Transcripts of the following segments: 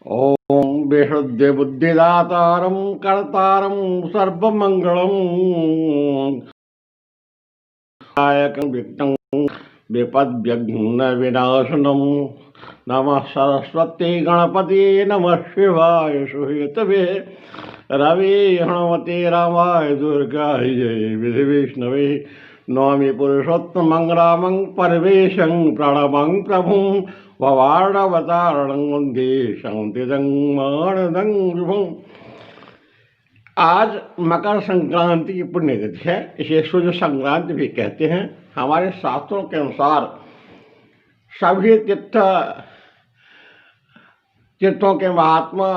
ओम विशुद्ध बुद्धिदातारं कर्तारं सर्वमंगलम् नायकं विघ्नं विपद्यघ्न विनाशनम् नमः सरस्वती गणपति नमः शिवाय सुहेतवे रवि हनुमते रामाय दुर्गाय जय विधि विष्णवे नौमि पुरुषोत्तमं रामं परमेशं प्रणवं प्रभुं भवार्णवतारणं वन्दे शान्तिदं मानदं विभुम्। आज मकर संक्रांति की पुण्यतिथि है, इसे सूर्य संक्रांति भी कहते हैं। हमारे शास्त्रों के अनुसार सभी तीर्थों के महात्मा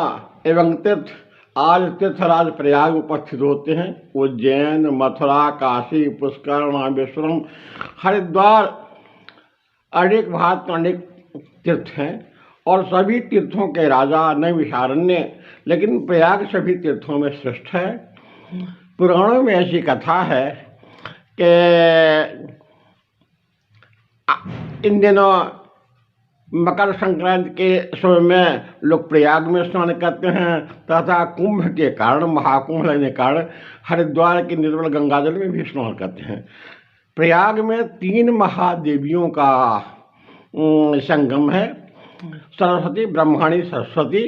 एवं तीर्थ आज तीर्थराज प्रयाग उपस्थित होते हैं। उज्जैन, मथुरा, काशी, पुष्कर, रामेश्वरम, हरिद्वार अनेक भारत में अनेक तीर्थ हैं और सभी तीर्थों के राजा नैमिषारण्य, लेकिन प्रयाग सभी तीर्थों में श्रेष्ठ है। पुराणों में ऐसी कथा है कि इन दिनों मकर संक्रांति के समय में लोग प्रयाग में स्नान करते हैं तथा कुंभ के कारण, महाकुंभ लगने के कारण हरिद्वार की निर्मल गंगाजल में भी स्नान करते हैं। प्रयाग में 3 महादेवियों का संगम है। सरस्वती ब्रह्माणी सरस्वती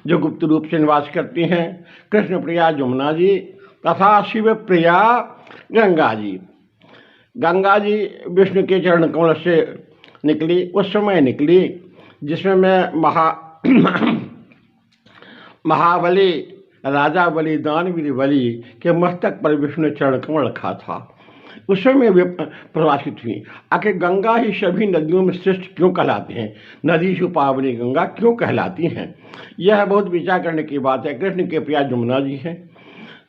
जो गुप्त रूप से निवास करती हैं, कृष्ण प्रिया जमुना जी तथा शिव प्रिया गंगा जी। गंगा जी विष्णु के चरण कमल से निकली, उस समय निकली जिसमें मैं महाबली राजा बलि दानवीर बलि के मस्तक पर विष्णु चरण कमल रखा था। उस समय वे प्रवासित हुई। आखिर गंगा ही सभी नदियों में श्रेष्ठ क्यों कहलाती हैं? नदी से पावनी गंगा क्यों कहलाती हैं? यह बहुत विचार करने की बात है। कृष्ण के प्रिया जमुना जी हैं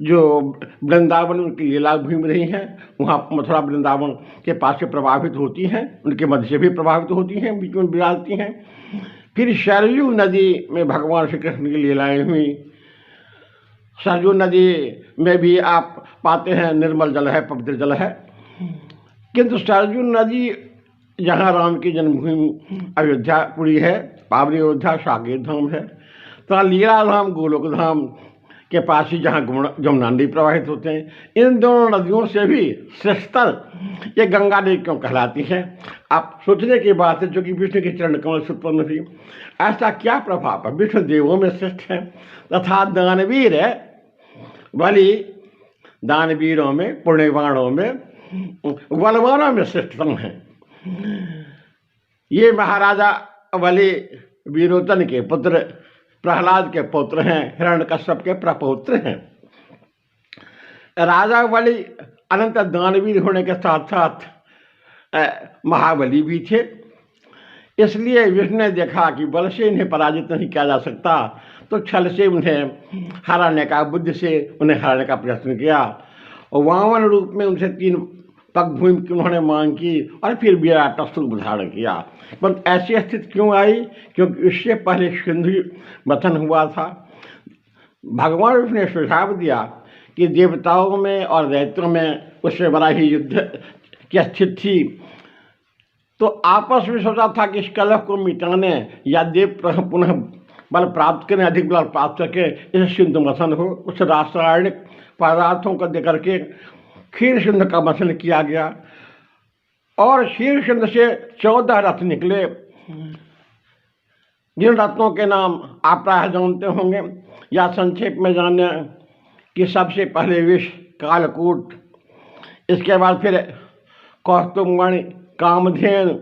जो वृंदावन उनकी लीला भूमि रही हैं। वहाँ मथुरा वृंदावन के पास से प्रभावित होती हैं, उनके मध्य से भी प्रभावित होती हैं, बीच में विराजती हैं। फिर सरयू नदी में भगवान श्री कृष्ण की लीलाएँ हुई। सरयू नदी में भी आप पाते हैं निर्मल जल है, पवित्र जल है, किंतु सरयू नदी जहाँ राम की जन्मभूमि अयोध्यापुरी है, पावनी अयोध्या साकेत धाम है, तो लीला धाम गोलोक धाम के पास ही जहाँ जमुना नदी प्रवाहित होते हैं। इन दोनों नदियों से भी श्रेष्ठतर ये गंगा नदी क्यों कहलाती है? आप सोचने की बात है, जो कि विष्णु के चरण कमल से उत्पन्न हुई। ऐसा क्या प्रभाव है? विष्णु देवों में श्रेष्ठ है तथा दानवीर है बलि, दानवीरों में, पुण्यवाणों में, बलवानों में श्रेष्ठतम है। ये महाराजा बलि वीरोचन के पुत्र, प्रहलाद के पुत्र हैं, हिरण्यकश्यप के प्रपौत्र हैं। राजा बलि अनंत दानवीर होने के साथ साथ महाबली भी थे। इसलिए विष्णु ने देखा कि बल से इन्हें पराजित नहीं किया जा सकता, तो छल से उन्हें हराने का, बुद्धि से उन्हें हराने का प्रयत्न किया और वामन रूप में उनसे 3 पग भूमि की उन्होंने मांग की और फिर विराट स्वरूप धारण किया। पर ऐसी स्थिति क्यों आई? क्योंकि इससे पहले सिंधु मथन हुआ था। भगवान विष्णु ने सुझाव दिया कि देवताओं में और दैत्यों में उससे बड़ा ही युद्ध की स्थिति थी, तो आपस में सोचा था कि इस कलह को मिटाने या देव पुनः बल प्राप्त करें, अधिक बल प्राप्त करके इसे सिंधु मथन हो। उस रासायनिक पदार्थों को देकर के क्षीर सिंधु का मथन किया गया और क्षीर सिंधु से 14 रथ निकले, जिन रत्नों के नाम आप प्राय जानते होंगे या संक्षेप में जाने कि सबसे पहले विष, कालकूट, इसके बाद फिर कौस्तुभमणि, कामधेनु,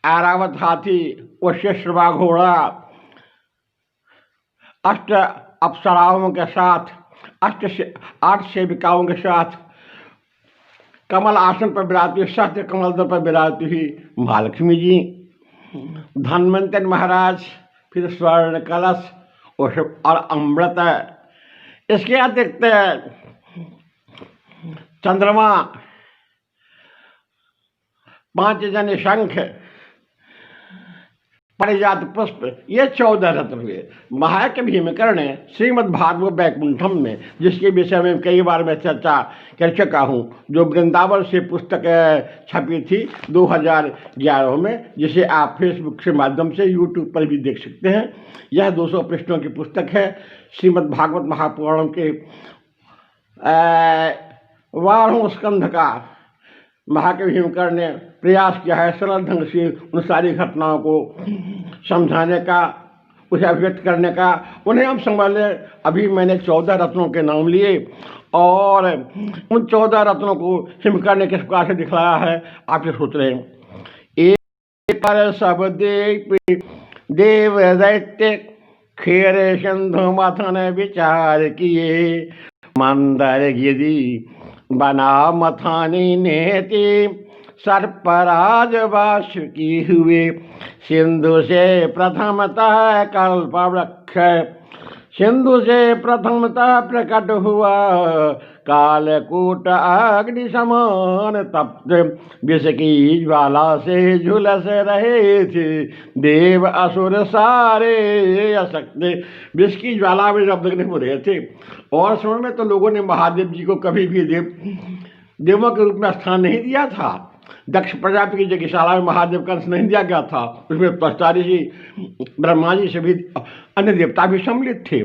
ऐरावत हाथी, वशिष्ठवा घोड़ा, 8 अप्सराओं के साथ, 8 सेविकाओं के साथ कमल आसन पर विराजती, सहस्त्र कमल दल पर विराजती हुई महालक्ष्मी जी, धन्वंतरि महाराज, फिर स्वर्ण कलश और अमृत। इसके अतिरिक्त चंद्रमा, 5 जन शंख, पारिजात पुष्प, ये 14 रत्न हुए। महाकाव्य भीमकर्ण श्रीमद् भागवत वैकुंठम में, जिसके विषय में कई बार मैं चर्चा कर चुका हूँ, जो वृंदावन से पुस्तक छपी थी 2011 में, जिसे आप फेसबुक के माध्यम से यूट्यूब पर भी देख सकते हैं। यह 200 पृष्ठों की पुस्तक है। श्रीमद् भागवत महापुराण के 12वें स्कंध का महाकवि भीमकर्ण ने प्रयास किया है सरल ढंग से उन सारी घटनाओं को समझाने का, उसे अभिव्यक्त करने का। उन्हें हम संभाले। अभी मैंने 14 रत्नों के नाम लिए और उन 14 रत्नों को भीमकर्ण ने किस प्रकार से दिखलाया है, आप ये सोच रहे हैं। एक पर सब देव दैत्य खेर सिंधु मथन विचार किए, मंदर गिरी बना मथानी नेति, सर्पराज वासुकी हुए, सिंधु से प्रथमतः कल्प वृक्ष, सिंधु से प्रथमतः प्रकट हुआ, कालकूट अग्नि समान तप्त, विष की ज्वाला से झुलस रहे थे, देव असुर सारे असक्ते। विष की ज्वाला में जब दग्ध हो रहे थे, और समय में तो लोगों ने महादेव जी को कभी भी देवों के रूप में स्थान नहीं दिया था। दक्ष प्रजापति की यज्ञशाला में महादेव का अंश नहीं दिया गया था। उसमें त्वष्टारी जी, ब्रह्मा जी सभी अन्य देवता भी सम्मिलित थे।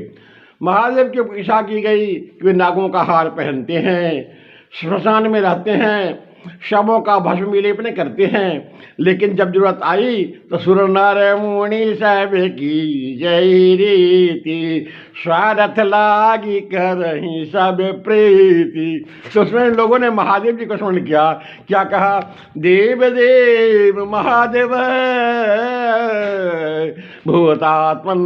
महादेव की इच्छा की गई कि वे नागों का हार पहनते हैं, श्मशान में रहते हैं, शवों का भस्म विलेपन करते हैं, लेकिन जब जरूरत आई तो सुर नर मुनि सब की जय रीति, स्वार्थ लागी करहीं सब प्रीति। तो उसमें लोगों ने महादेव जी को स्मरण किया। क्या कहा? देव देव महादेव भूतात्मन